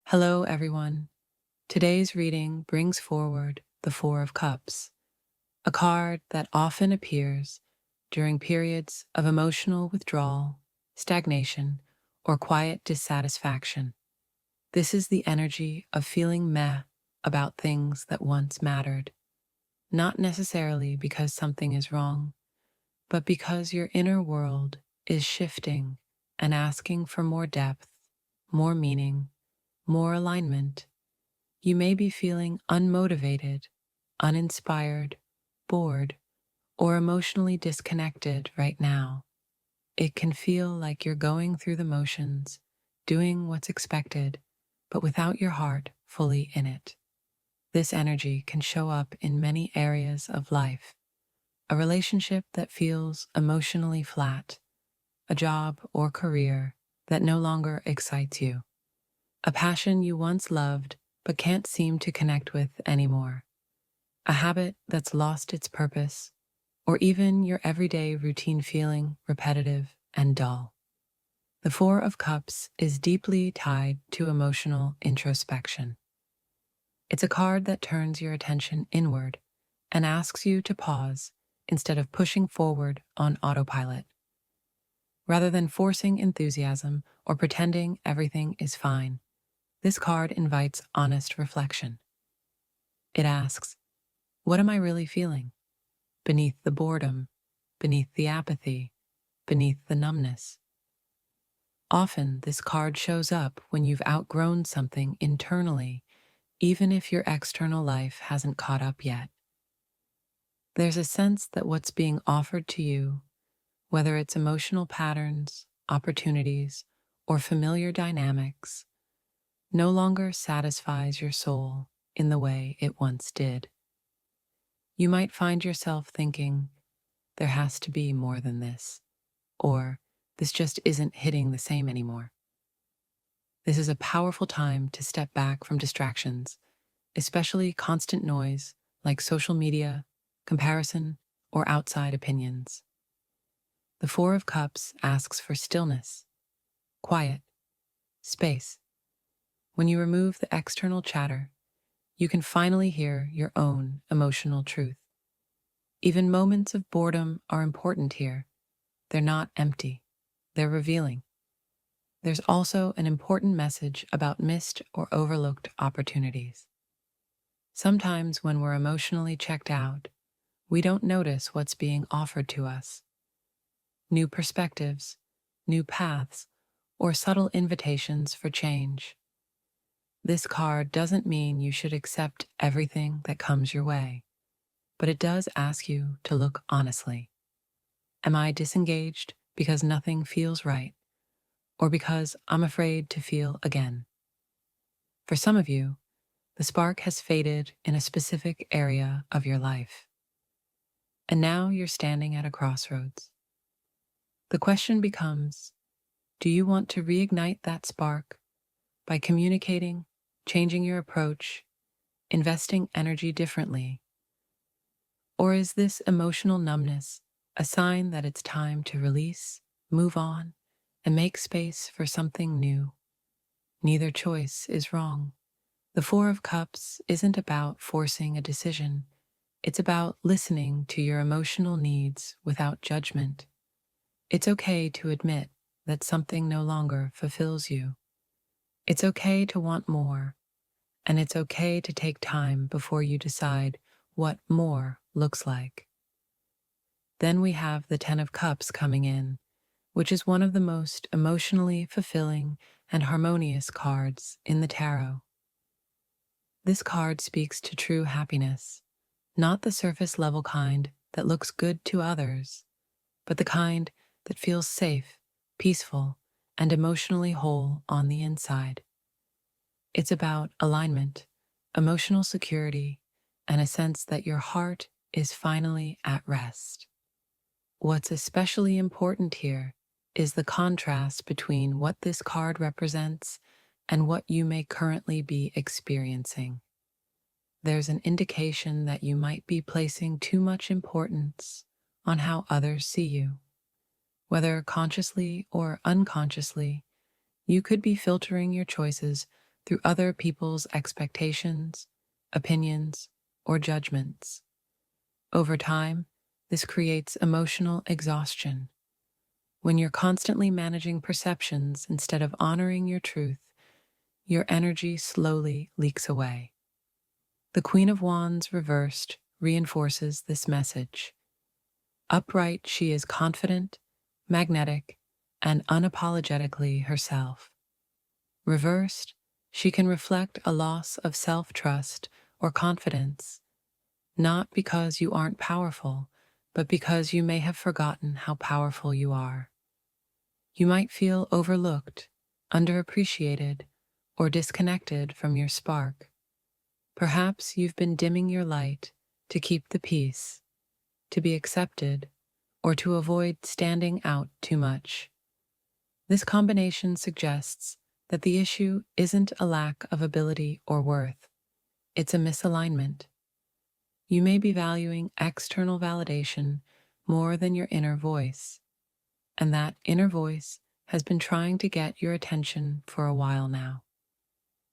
Hello, everyone. Today's reading brings forward the Four of Cups, a card that often appears during periods of emotional withdrawal, stagnation, or quiet dissatisfaction. This is the energy of feeling meh about things that once mattered, not necessarily because something is wrong, but because your inner world is shifting and asking for more depth, more meaning, more alignment. You may be feeling unmotivated, uninspired, bored, or emotionally disconnected right now. It can feel like you're going through the motions, doing what's expected, but without your heart fully in it. This energy can show up in many areas of life. A relationship that feels emotionally flat, a job or career that no longer excites you, a passion you once loved but can't seem to connect with anymore, a habit that's lost its purpose, or even your everyday routine feeling repetitive and dull. The Four of Cups is deeply tied to emotional introspection. It's a card that turns your attention inward and asks you to pause instead of pushing forward on autopilot. Rather than forcing enthusiasm or pretending everything is fine, this card invites honest reflection. It asks, what am I really feeling? Beneath the boredom, beneath the apathy, beneath the numbness. Often, this card shows up when you've outgrown something internally, even if your external life hasn't caught up yet. There's a sense that what's being offered to you, whether it's emotional patterns, opportunities, or familiar dynamics, no longer satisfies your soul in the way it once did. You might find yourself thinking, there has to be more than this, or this just isn't hitting the same anymore. This is a powerful time to step back from distractions, especially constant noise like social media, comparison, or outside opinions. The Four of Cups asks for stillness, quiet, space. When you remove the external chatter, you can finally hear your own emotional truth. Even moments of boredom are important here. They're not empty, they're revealing. There's also an important message about missed or overlooked opportunities. Sometimes when we're emotionally checked out, we don't notice what's being offered to us. New perspectives, new paths, or subtle invitations for change. This card doesn't mean you should accept everything that comes your way, but it does ask you to look honestly. Am I disengaged because nothing feels right, or because I'm afraid to feel again? For some of you, the spark has faded in a specific area of your life, and now you're standing at a crossroads. The question becomes, do you want to reignite that spark by communicating, changing your approach, investing energy differently? Or is this emotional numbness a sign that it's time to release, move on, and make space for something new? Neither choice is wrong. The Four of Cups isn't about forcing a decision. It's about listening to your emotional needs without judgment. It's okay to admit that something no longer fulfills you. It's okay to want more, and it's okay to take time before you decide what more looks like. Then we have the Ten of Cups coming in, which is one of the most emotionally fulfilling and harmonious cards in the tarot. This card speaks to true happiness, not the surface level kind that looks good to others, but the kind that feels safe, peaceful, and emotionally whole on the inside. It's about alignment, emotional security, and a sense that your heart is finally at rest. What's especially important here is the contrast between what this card represents and what you may currently be experiencing. There's an indication that you might be placing too much importance on how others see you. Whether consciously or unconsciously, you could be filtering your choices through other people's expectations, opinions, or judgments. Over time, this creates emotional exhaustion. When you're constantly managing perceptions instead of honoring your truth, your energy slowly leaks away. The Queen of Wands reversed reinforces this message. Upright, she is confident, magnetic, and unapologetically herself. Reversed, she can reflect a loss of self-trust or confidence, not because you aren't powerful, but because you may have forgotten how powerful you are. You might feel overlooked, underappreciated, or disconnected from your spark. Perhaps you've been dimming your light to keep the peace, to be accepted, or to avoid standing out too much. This combination suggests that the issue isn't a lack of ability or worth, it's a misalignment. You may be valuing external validation more than your inner voice, and that inner voice has been trying to get your attention for a while now.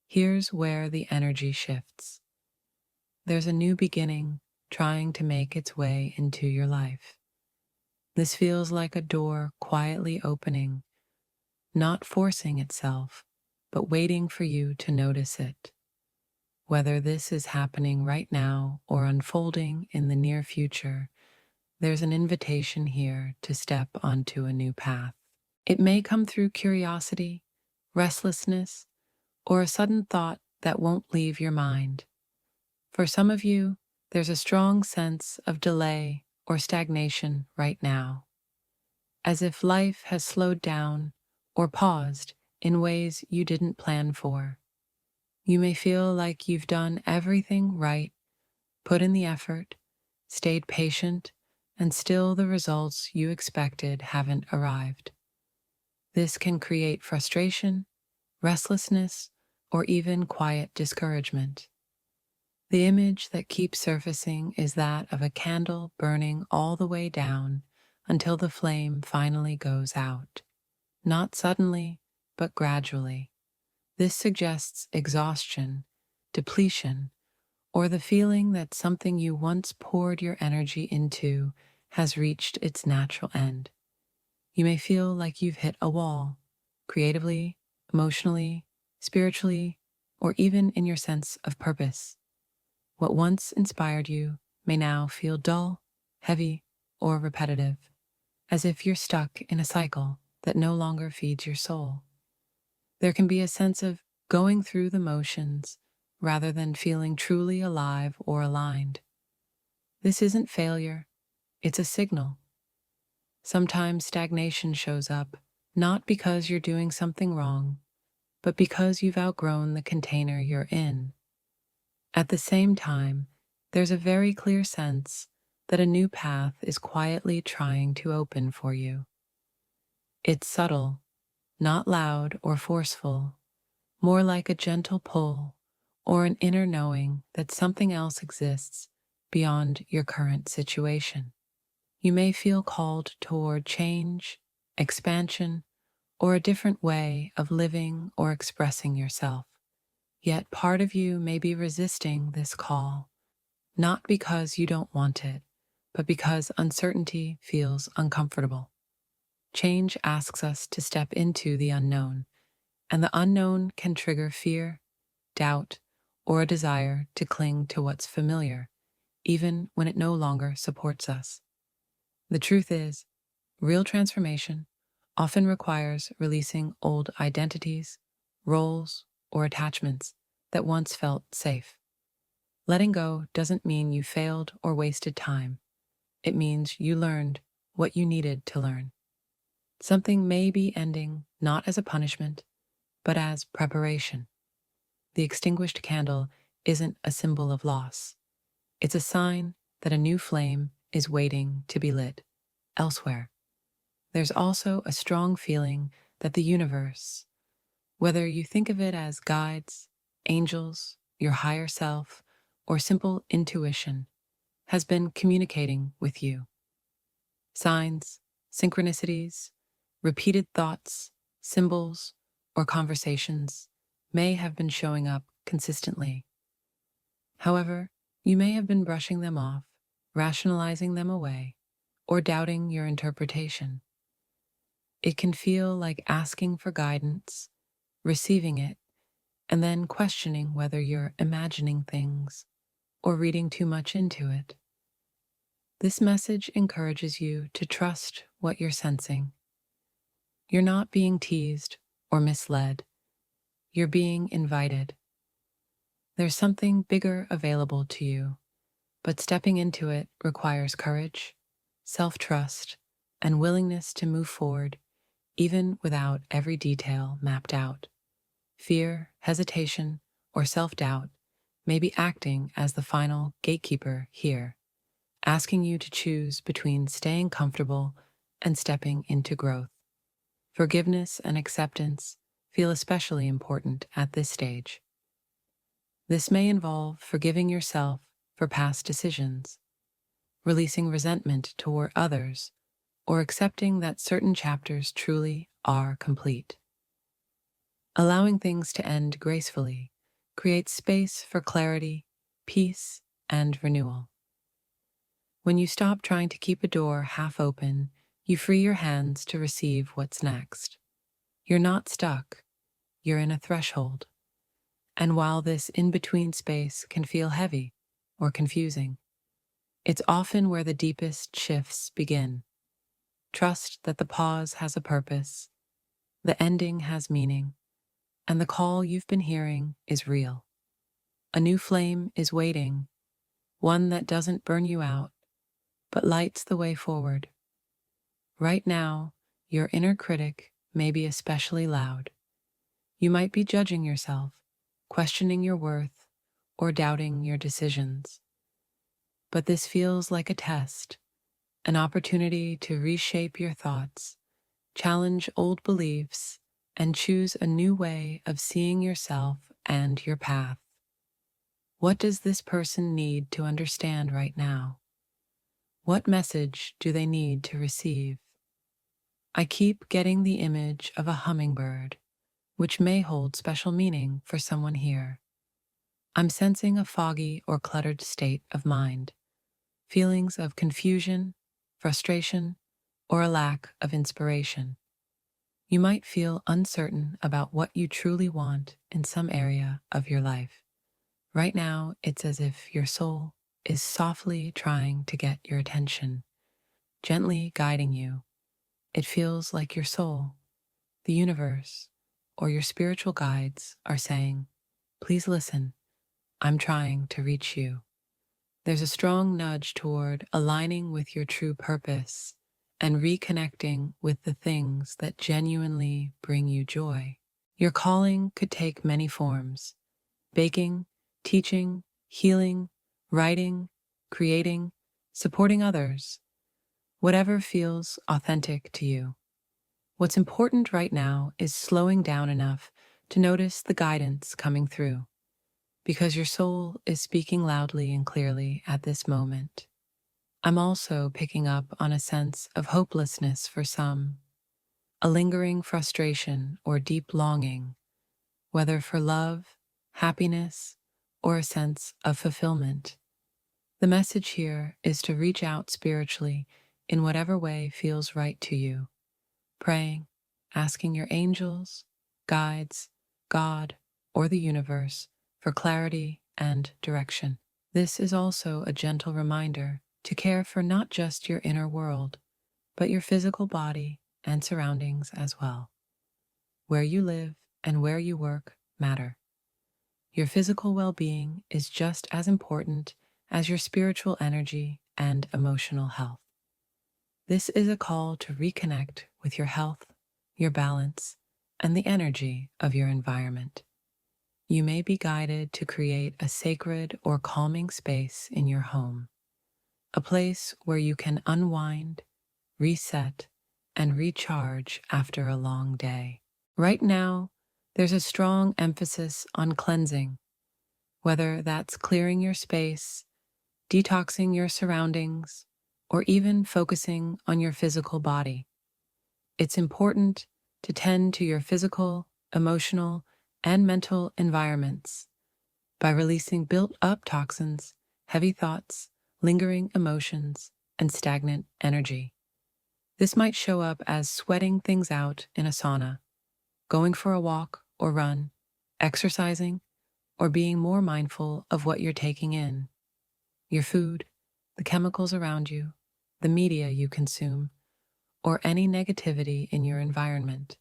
Here's where the energy shifts. There's a new beginning trying to make its way into your life. This feels like a door quietly opening, not forcing itself, but waiting for you to notice it. Whether this is happening right now or unfolding in the near future, there's an invitation here to step onto a new path. It may come through curiosity, restlessness, or a sudden thought that won't leave your mind. For some of you, there's a strong sense of delay or stagnation right now, as if life has slowed down or paused in ways you didn't plan for. You may feel like you've done everything right, put in the effort, stayed patient, and still the results you expected haven't arrived. This can create frustration, restlessness, or even quiet discouragement. The image that keeps surfacing is that of a candle burning all the way down until the flame finally goes out. Not suddenly, but gradually. This suggests exhaustion, depletion, or the feeling that something you once poured your energy into has reached its natural end. You may feel like you've hit a wall, creatively, emotionally, spiritually, or even in your sense of purpose. What once inspired you may now feel dull, heavy, or repetitive, as if you're stuck in a cycle that no longer feeds your soul. There can be a sense of going through the motions rather than feeling truly alive or aligned. This isn't failure, it's a signal. Sometimes stagnation shows up, not because you're doing something wrong, but because you've outgrown the container you're in. At the same time, there's a very clear sense that a new path is quietly trying to open for you. It's subtle, not loud or forceful, more like a gentle pull or an inner knowing that something else exists beyond your current situation. You may feel called toward change, expansion, or a different way of living or expressing yourself. Yet part of you may be resisting this call, not because you don't want it, but because uncertainty feels uncomfortable. Change asks us to step into the unknown, and the unknown can trigger fear, doubt, or a desire to cling to what's familiar, even when it no longer supports us. The truth is, real transformation often requires releasing old identities, roles, or attachments that once felt safe. Letting go doesn't mean you failed or wasted time. It means you learned what you needed to learn. Something may be ending not as a punishment, but as preparation. The extinguished candle isn't a symbol of loss. It's a sign that a new flame is waiting to be lit elsewhere. There's also a strong feeling that the universe, whether you think of it as guides, angels, your higher self, or simple intuition, has been communicating with you. Signs, synchronicities, repeated thoughts, symbols, or conversations may have been showing up consistently. However, you may have been brushing them off, rationalizing them away, or doubting your interpretation. It can feel like asking for guidance, receiving it, and then questioning whether you're imagining things or reading too much into it. This message encourages you to trust what you're sensing. You're not being teased or misled. You're being invited. There's something bigger available to you, but stepping into it requires courage, self-trust, and willingness to move forward, even without every detail mapped out. Fear, hesitation, or self-doubt may be acting as the final gatekeeper here, asking you to choose between staying comfortable and stepping into growth. Forgiveness and acceptance feel especially important at this stage. This may involve forgiving yourself for past decisions, releasing resentment toward others, or accepting that certain chapters truly are complete. Allowing things to end gracefully creates space for clarity, peace, and renewal. When you stop trying to keep a door half open, you free your hands to receive what's next. You're not stuck, you're in a threshold. And while this in-between space can feel heavy or confusing, it's often where the deepest shifts begin. Trust that the pause has a purpose, the ending has meaning, and the call you've been hearing is real. A new flame is waiting, one that doesn't burn you out, but lights the way forward. Right now, your inner critic may be especially loud. You might be judging yourself, questioning your worth, or doubting your decisions. But this feels like a test, an opportunity to reshape your thoughts, challenge old beliefs, and choose a new way of seeing yourself and your path. What does this person need to understand right now? What message do they need to receive? I keep getting the image of a hummingbird, which may hold special meaning for someone here. I'm sensing a foggy or cluttered state of mind, feelings of confusion, frustration, or a lack of inspiration. You might feel uncertain about what you truly want in some area of your life. Right now, it's as if your soul is softly trying to get your attention, gently guiding you. It feels like your soul, the universe, or your spiritual guides are saying, "Please listen, I'm trying to reach you." There's a strong nudge toward aligning with your true purpose and reconnecting with the things that genuinely bring you joy. Your calling could take many forms: baking, teaching, healing, writing, creating, supporting others. Whatever feels authentic to you. What's important right now is slowing down enough to notice the guidance coming through, because your soul is speaking loudly and clearly at this moment. I'm also picking up on a sense of hopelessness for some, a lingering frustration or deep longing, whether for love, happiness, or a sense of fulfillment. The message here is to reach out spiritually in whatever way feels right to you, praying, asking your angels, guides, God, or the universe for clarity and direction. This is also a gentle reminder to care for not just your inner world, but your physical body and surroundings as well. Where you live and where you work matter. Your physical well-being is just as important as your spiritual energy and emotional health. This is a call to reconnect with your health, your balance, and the energy of your environment. You may be guided to create a sacred or calming space in your home, a place where you can unwind, reset, and recharge after a long day. Right now, there's a strong emphasis on cleansing, whether that's clearing your space, detoxing your surroundings, or even focusing on your physical body. It's important to tend to your physical, emotional, and mental environments by releasing built up toxins, heavy thoughts, lingering emotions, and stagnant energy. This might show up as sweating things out in a sauna, going for a walk or run, exercising, or being more mindful of what you're taking in. Your food, the chemicals around you, the media you consume, or any negativity in your environment.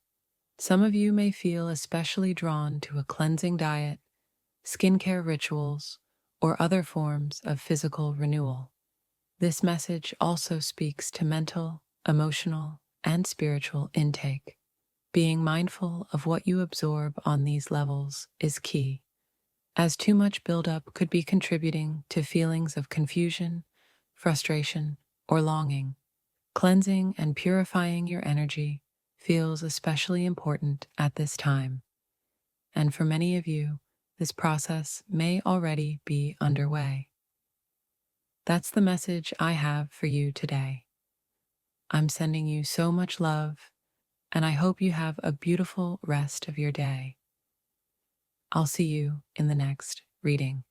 Some of you may feel especially drawn to a cleansing diet, skincare rituals, or other forms of physical renewal. This message also speaks to mental, emotional, and spiritual intake. Being mindful of what you absorb on these levels is key, as too much buildup could be contributing to feelings of confusion, frustration, or longing. Cleansing and purifying your energy feels especially important at this time. And for many of you, this process may already be underway. That's the message I have for you today. I'm sending you so much love, and I hope you have a beautiful rest of your day. I'll see you in the next reading.